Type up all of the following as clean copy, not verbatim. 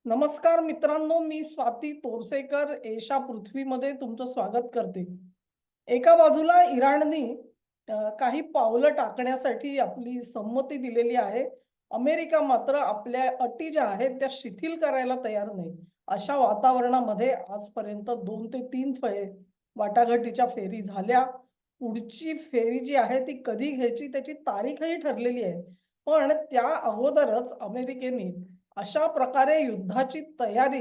नमस्कार मित्रांनो, मी स्वाती तोरसेकर एशा पृथ्वीमध्ये तुमचं स्वागत करते. एका बाजूला इराणने काही पावलं टाकण्यासाठी आपली संमती दिलेली आहे. अमेरिका मात्र आपल्या अटी ज्या आहेत त्या शिथिल करायला तयार नाही. अशा वातावरणामध्ये आजपर्यंत 2 ते 3 वाटाघाटीच्या फेरी झाल्या. पुढची फेरी जी आहे ती कधी घ्यायची त्याची तारीखही ठरलेली आहे. पण त्या अगोदरच अमेरिकेने अशा प्रकारे युद्धाची तयारी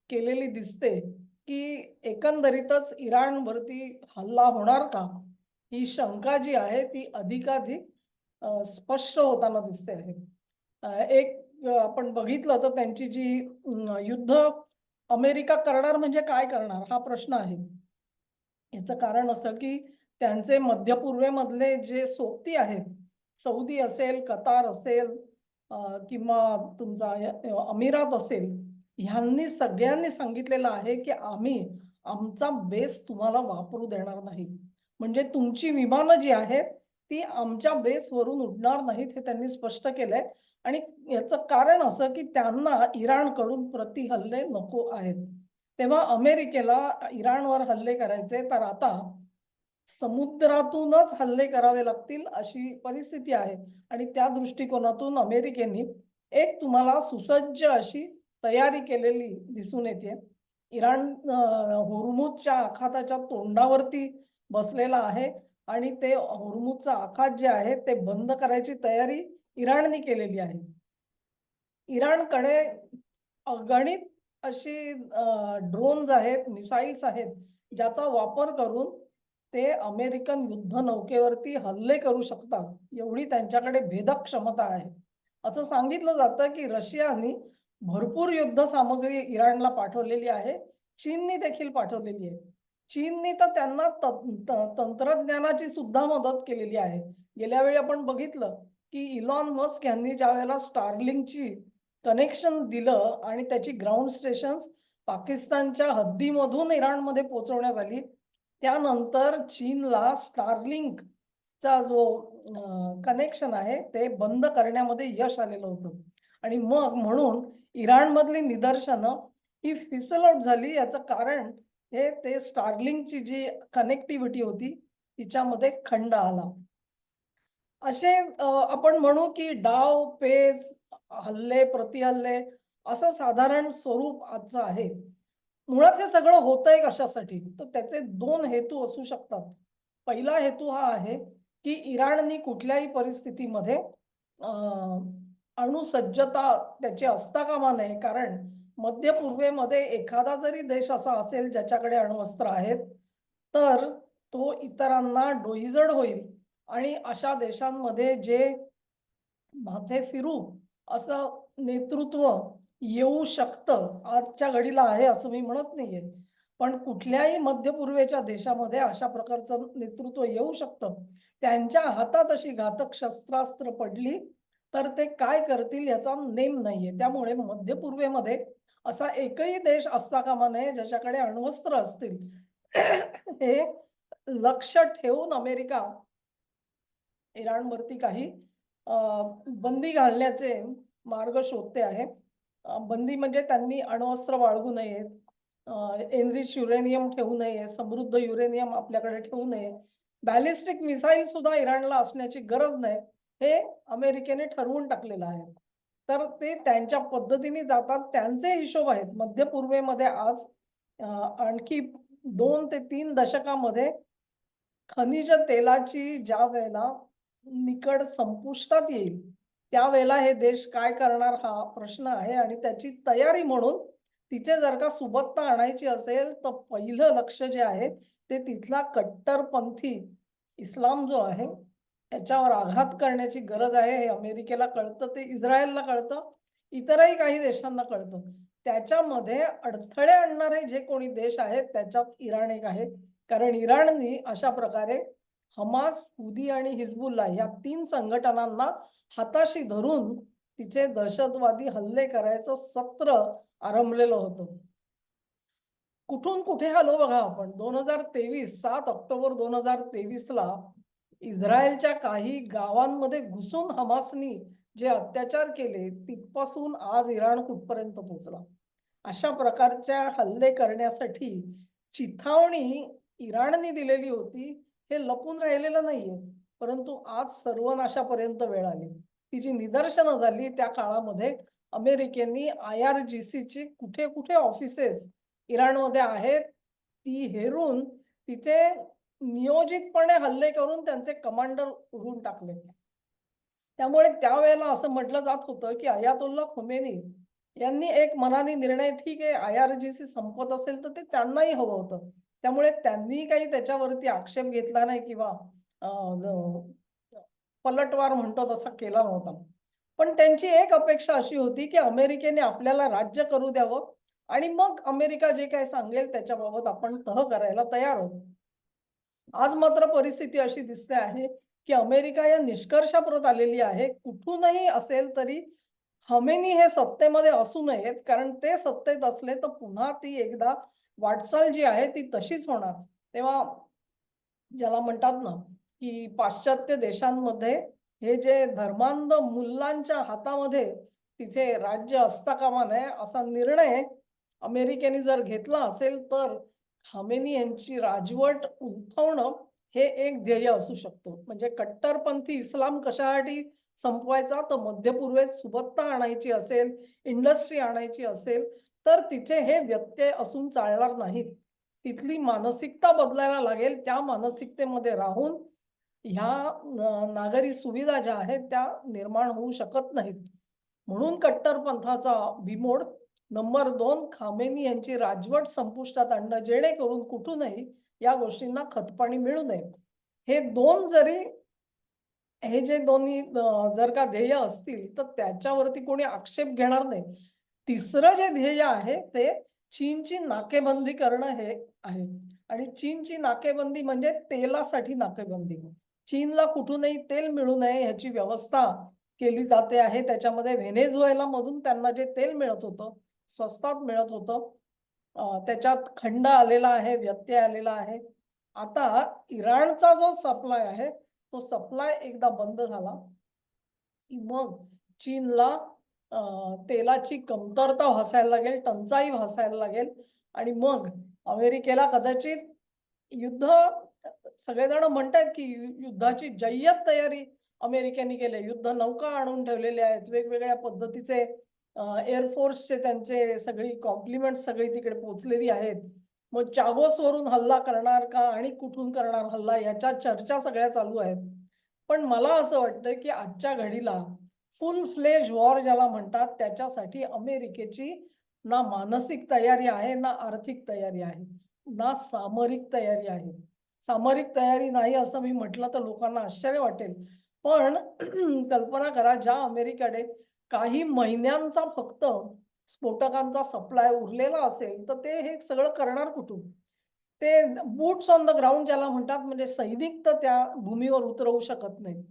केलेली दिसते, की एकंदरीतच इराणवरती हल्ला होणार का? ही शंका जी आहे ती अधिकाधिक स्पष्ट होताना दिसते आहे. आपण बघितलं तर त्यांची जी युद्ध अमेरिका करणार म्हणजे काय करणार हा प्रश्न आहे. याचं कारण असं, की त्यांचे मध्य पूर्वेमधले जे सोबती आहेत, सौदी असेल, कतार असेल किंवा तुमचा अमिरात असेल, ह्यांनी सगळ्यांनी सांगितलेलं आहे, की आम्ही आमचा बेस तुम्हाला वापरू देणार नाही. म्हणजे तुमची विमानं जी आहेत, ती आमच्या बेसवरून उडणार नाहीत, हे त्यांनी स्पष्ट केलंय आणि याचं कारण असं, की त्यांना इराणकडून प्रतिहल्ले नको आहेत. तेव्हा अमेरिकेला इराणवर हल्ले करायचे, तर आता समुद्रातूनच हल्ले करावे लागतील अशी परिस्थिती आहे आणि त्या दृष्टिकोनातून अमेरिकेने एक तुम्हाला सुसज्ज अशी तयारी केलेली दिसून येते. इराण होर्मुझच्या आखाताच्या तोंडावरती बसलेला आहे आणि ते होर्मुझचा आखात जे आहे ते बंद करायची तयारी इराणने केलेली आहे. इराणकडे अगणित अशी ड्रोन्स आहेत, मिसाईल्स आहेत, ज्याचा वापर करून ते अमेरिकन युद्धनौकेवरती हल्ले करू शकतात, एवढी त्यांच्याकडे भेदक क्षमता आहे. असं सांगितलं जातं, की रशियाने भरपूर युद्धसामग्री इराणला पाठवलेली आहे. चीनने देखील पाठवलेली आहे. चीनने तर त्यांना तंत्रज्ञानाची सुद्धा मदत केलेली आहे. गेल्या वेळी आपण बघितलं, की इलॉन मस्क यांनी ज्यावेळेला Starlinkची कनेक्शन दिलं आणि त्याची ग्राउंड स्टेशन्स पाकिस्तानच्या हद्दीमधून इराणमध्ये पोहोचवण्यात आली. त्यानंतर चीनला Starlinkचा जो कनेक्शन आहे ते बंद करण्यामध्ये यश आलेलं होतं आणि मग म्हणून इराणमधली निदर्शनं ही फिसल आउट झाली. याचं कारण हे ते Starlinkची जी कनेक्टिव्हिटी होती तिच्यामध्ये खंड आला. असे आपण म्हणू की डाव, पेच, हल्ले, प्रतिहल्ले असं साधारण स्वरूप आजचं आहे. मुळात हे सगळं होतंय कशासाठी? तर त्याचे 2 हेतू असू शकतात. पहिला हेतू हा आहे, की इराणनी कुठल्याही परिस्थितीमध्ये अ, अणुसज्जता त्याची असता कामा नये. कारण मध्य पूर्वेमध्ये एखादा जरी देश असा असेल ज्याच्याकडे अण्वस्त्र आहेत, तर तो इतरांना डोईजड होईल आणि अशा देशांमध्ये जे माथे फिरू असं नेतृत्व येऊ शकतं. आजच्या घडीला आहे असं मी म्हणत नाहीये. पण कुठल्याही मध्य पूर्वेच्या देशामध्ये अशा प्रकारचं नेतृत्व येऊ शकतं. त्यांच्या हातात अशी घातक शस्त्रास्त्र पडली, तर ते काय करतील याचा नेम नाहीये. त्यामुळे मध्य पूर्वेमध्ये असा एकही देश असता कामा नये ज्याच्याकडे अण्वस्त्र असतील. हे लक्ष ठेवून अमेरिका इराणवरती काही अ, बंदी घालण्याचे मार्ग शोधते आहे. बंदी म्हणजे त्यांनी अण्वस्त्र बाळगू नयेत, एनरिच युरेनियम ठेवू नये, समृद्ध युरेनियम आपल्याकडे ठेवू नये. बॅलिस्टिक मिसाईल सुद्धा इराणला असण्याची गरज नाही, हे अमेरिकेने ठरवून टाकलेलं आहे. तर ते त्यांच्या पद्धतीने जातात. त्यांचे हिशोब आहेत. मध्य पूर्वेमध्ये आज अ, आणखी 2 ते 3 दशकामध्ये खनिज तेलाची ज्यावेळेला निकड संपुष्टात येईल, त्यावेळेला हे देश काय करणार हा प्रश्न आहे आणि त्याची तयारी म्हणून तिथे जर का सुबत्ता आणायची असेल, तर पहिलं लक्ष जे आहे, ते तिथला कट्टरपंथी इस्लाम जो आहे, त्याच्यावर आघात करण्याची गरज आहे. हे अमेरिकेला कळतं, ते इस्रायलला कळतं, इतरही काही देशांना कळतं. त्याच्यामध्ये अडथळे आणणारे जे कोणी देश आहेत, त्याच्यात इराण एक आहे. कारण इराणनी अशा प्रकारे हमास, हुदी आणि हिजबुल्लाह या 3 संघटनांना हाताशी धरून तिथे दहशतवादी हल्ले करायचं सत्र आरंभलेलं होतं. कुठून कुठे आलो बघा आपण. 2023 7 ऑक्टोबर 2023 ला इस्रायलच्या काही गावांमध्ये घुसून हमासनी जे अत्याचार केले, तिथपासून आज इराण कुठपर्यंत पोहोचला. अशा प्रकारच्या हल्ले करण्यासाठी चिथावणी इराणने दिलेली होती, हे लपून राहिलेलं नाहीये. परंतु आज सर्वनाशापर्यंत वेळ आली. ती जी निदर्शनं झाली त्या काळामध्ये अमेरिकेने IRGCची कुठे कुठे ऑफिसेस इराणमध्ये आहेत ती हेरून तिथे नियोजितपणे हल्ले करून त्यांचे कमांडर उडवून टाकले. त्यामुळे त्यावेळेला असं म्हटलं जात होतं की अयातोल्ला खोमेनी यांनी एक मनाने निर्णय, ठीक आहे IRGC संपत असेल तर ते त्यांनाही हवं होतं. त्यामुळे त्यांनी काही त्याच्यावरती आक्षेप घेतला नाही किंवा पलटवार म्हणतो तसा केला नव्हता. पण त्यांची एक अपेक्षा अशी होती की अमेरिकेने आपल्याला राज्य करू द्यावं आणि मग अमेरिका जे काही सांगेल त्याच्याबाबत आपण तह करायला तयार आहोत. आज मात्र परिस्थिती अशी दिसते आहे की अमेरिका या निष्कर्षाप्रत आलेली आहे, कुठूनही असेल तरी खमेनी हे सत्तेमध्ये असू नयेत, कारण ते सत्तेत असले तर पुन्हा ती एकदा वाटचाल जी आहे ती तशीच होणार. तेव्हा ज्याला म्हणतात ना की पाश्चात्य देशांमध्ये हे जे धर्मांध मुलांच्या हातामध्ये तिथे राज्य असता कामा नये असा निर्णय अमेरिकेने जर घेतला असेल तर खामेनी यांची राजवट उलथवणं हे एक ध्येय असू शकतो. म्हणजे कट्टरपंथी इस्लाम कशासाठी संपवायचा, तर मध्य पूर्वेत सुबत्ता आणायची असेल, इंडस्ट्री आणायची असेल तर तिथे हे व्यत्यय असून चालणार नाहीत. तिथली मानसिकता बदलायला लागेल. त्या मानसिकतेमध्ये राहून ह्या नागरी सुविधा ज्या आहेत त्या निर्माण होऊ शकत नाहीत. म्हणून कट्टरपंथाचा बिमोड. नंबर 2, खामेनी यांची राजवट संपुष्टात आणणं, जेणेकरून कुठूनही या गोष्टींना खतपाणी मिळू नये. हे दोन जरी हे जे दोन्ही जर का ध्येय असतील तर त्याच्यावरती कोणी आक्षेप घेणार नाही. तिसरं जे ध्येय आहे ते चीनची नाकेबंदी करणं हे आहे. आणि चीनची नाकेबंदी म्हणजे तेलासाठी नाकेबंदी. चीनला कुठूनही तेल मिळू नये याची व्यवस्था केली जाते आहे. त्याच्यामध्ये व्हेनेझुएला मधून त्यांना जे तेल मिळत होतं, स्वस्तात मिळत होतं, त्याच्यात खंड आलेला आहे, व्यत्यय आलेला आहे. आता इराणचा जो सप्लाय आहे तो सप्लाय एकदा बंद झाला की मग चीनला तेलाची कमतरता भासायला लागेल, टंचाई भासायला लागेल आणि मग अमेरिकेला कदाचित युद्ध, सगळेजण म्हणतात की युद्धाची जय्यत तयारी अमेरिकेने केली. युद्ध नौका आणून ठेवलेल्या आहेत, वेगवेगळ्या पद्धतीचे एअरफोर्सचे त्यांचे सगळी कॉम्प्लिमेंट सगळी तिकडे पोहोचलेली आहेत. मग चागोस वरून हल्ला करणार का आणि कुठून करणार हल्ला याच्या चर्चा सगळ्या चालू आहेत. पण मला असं वाटतं की आजच्या घडीला फुल फ्लेज वॉर ज्याला म्हणतात त्याच्यासाठी अमेरिकेची ना मानसिक तयारी आहे, ना आर्थिक तयारी आहे, ना सामरिक तयारी आहे. सामरिक तयारी नाही असं मी म्हटलं तर लोकांना आश्चर्य वाटेल. पण कल्पना करा, ज्या अमेरिकेकडे काही महिन्यांचा फक्त स्फोटकांचा सप्लाय उरलेला असेल तर ते हे सगळं करणार कुठून? ते बूट्स ऑन द ग्राउंड ज्याला म्हणतात, म्हणजे सैनिक तर त्या भूमीवर उतरवू शकत नाहीत.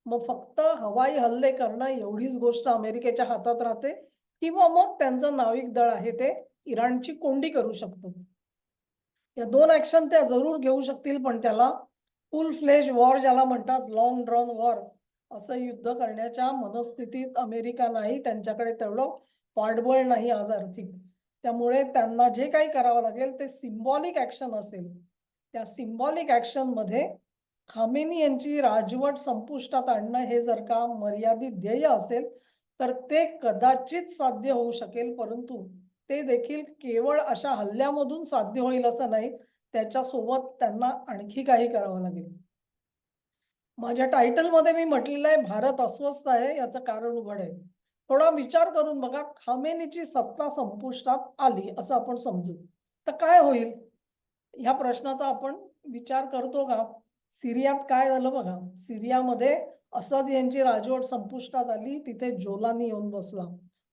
मग फक्त हवाई हल्ले करणं एवढीच गोष्ट अमेरिकेच्या हातात राहते किंवा मग त्यांचं नाविक दळ आहे ते इराणची कोंडी करू शकतं. या दोन ऍक्शन त्या जरूर घेऊ शकतील, पण त्याला फुल फ्लेज वॉर ज्याला म्हणतात, लॉंग ड्रॉन वॉर, असं युद्ध करण्याच्या मनस्थितीत अमेरिका नाही. त्यांच्याकडे तेवढं पाठबळ नाही आज आर्थिक. त्यामुळे त्यांना जे काही करावं लागेल ते सिम्बॉलिक ऍक्शन असेल. त्या सिम्बॉलिक ऍक्शन मध्ये खामेनी यांची राजवट संपुष्टात आणणं हे जर का मर्यादित ध्येय असेल तर ते कदाचित साध्य होऊ शकेल, परंतु ते देखील केवळ अशा हल्ल्यामधून साध्य होईल असं नाही. त्याच्यासोबत त्यांना आणखी काही करावं लागेल. माझ्या टायटलमध्ये मी म्हटलेलं आहे भारत अस्वस्थ आहे, याचं कारण उघड आहे. थोडा विचार करून बघा, खामेनीची सत्ता संपुष्टात आली असं आपण समजू तर काय होईल ह्या प्रश्नाचा आपण विचार करतो का? सिरियात काय झालं बघा. सिरियामध्ये असद यांची राजवट संपुष्टात आली, तिथे जोलानी येऊन बसला.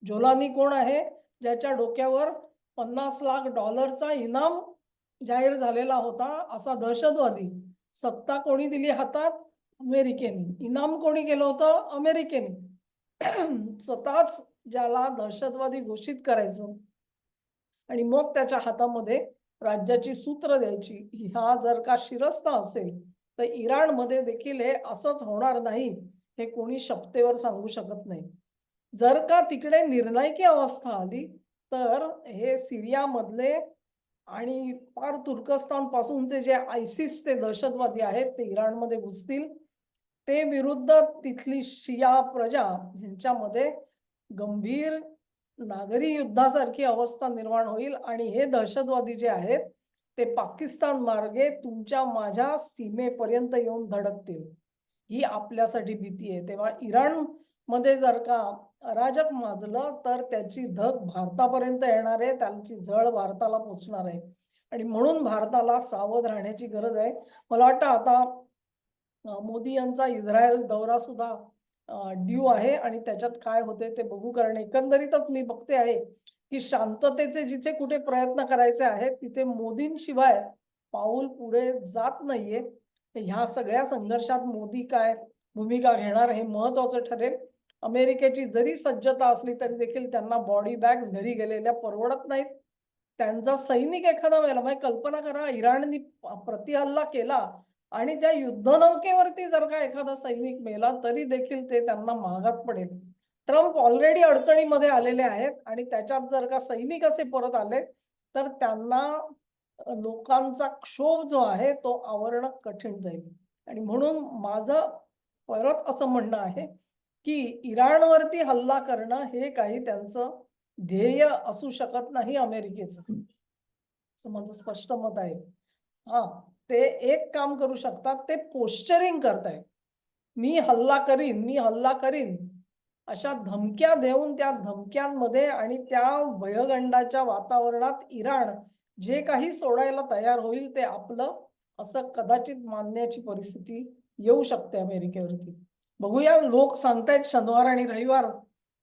जोलानी कोण आहे? ज्याच्या डोक्यावर $50 लाख इनाम जाहीर झालेला होता असा दहशतवादी. सत्ता कोणी दिली हातात? अमेरिकेने. इनाम कोणी केलं होतं? अमेरिकेने. स्वतःच ज्याला दहशतवादी घोषित करायचं आणि मग त्याच्या हातामध्ये राज्याची सूत्र द्यायची, ह्या जर का शिरस्ता असेल तर इराणमध्ये देखील हे असंच होणार नाही, हे कोणी शपथेवर सांगू शकत नाही. जर का तिकडे निर्णायकी अवस्था आली तर हे सिरियामधले आणि पार तुर्कस्तान पासूनचे जे आयसिसचे दहशतवादी आहेत ते इराणमध्ये घुसतील. ते विरुद्ध तिथली शिया प्रजा यांच्यामध्ये गंभीर नागरी युद्धासारखी अवस्था निर्माण होईल आणि हे दहशतवादी जे आहेत ते पाकिस्तान मार्गे तुमच्या माझ्या सीमेपर्यंत येऊन धडकतील. ही आपल्यासाठी भीती आहे. तेव्हा इराण मध्ये जर का अराजक माजलं तर त्याची धग भारतापर्यंत येणार आहे, त्यांची झळ भारताला पोचणार आहे आणि म्हणून भारताला सावध राहण्याची गरज आहे. मला वाटतं आता मोदी यांचा इस्रायल दौरा सुद्धा ड्यू आहे आणि त्याच्यात काय होते ते बघू. कारण एकंदरीतच मी बघते आहे की शांततेचे जिथे कुठे प्रयत्न करायचे आहेत तिथे मोदींशिवाय पाऊल पुढे जात नाहीये. ह्या सगळ्या संघर्षात मोदी काय भूमिका घेणार हे महत्वाचं ठरेल. अमेरिकेची जरी सज्जता असली तरी देखील त्यांना बॉडी बॅग्स घरी गेलेल्या परवडत नाहीत. त्यांचा सैनिक एखादा वेळेला म्हणजे कल्पना करा इराणनी प्रतिहल्ला केला आणि त्या युद्धनौकेवरती जर का एखादा सैनिक मेला तरी देखील ते त्यांना महागात पडेल. ट्रम्प ऑलरेडी अडचणीमध्ये आलेले आहेत आणि त्याच्यात जर का सैनिक असे परत आले तर त्यांना लोकांचा क्षोभ जो आहे तो आवरणं कठीण जाईल. आणि म्हणून माझं परत असं म्हणणं आहे की इराणवरती हल्ला करणं हे काही त्यांचं ध्येय असू शकत नाही अमेरिकेचं, असं माझं स्पष्ट मत आहे. हा, ते एक काम करू शकतात, ते पोस्चरिंग करतायत. मी हल्ला करीन, मी हल्ला करीन अशा धमक्या देऊन त्या धमक्यांमध्ये आणि त्या भयगंडाच्या वातावरणात इराण जे काही सोडायला तयार होईल ते आपलं असं कदाचित मानण्याची परिस्थिती येऊ शकते अमेरिकेवरती. बघूया, लोक सांगतायत शनिवार आणि रविवार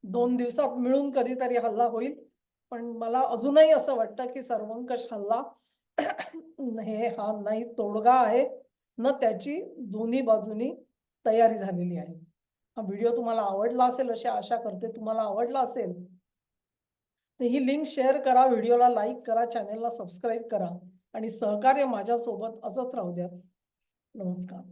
2 दिवसात मिळून कधीतरी हल्ला होईल. पण मला अजूनही असं वाटतं की सर्वंकष हल्ला हे हा नाही तोडगा आहे न त्याची दोन्ही बाजूनी तयारी झालेली आहे. हा व्हिडिओ तुम्हाला आवडला असेल अशी आशा करते. तुम्हाला आवडला असेल तर ही लिंक शेअर करा, व्हिडिओला लाईक करा, चॅनेलला सबस्क्राईब करा आणि सहकार्य माझ्यासोबत असंच राहू द्या. नमस्कार.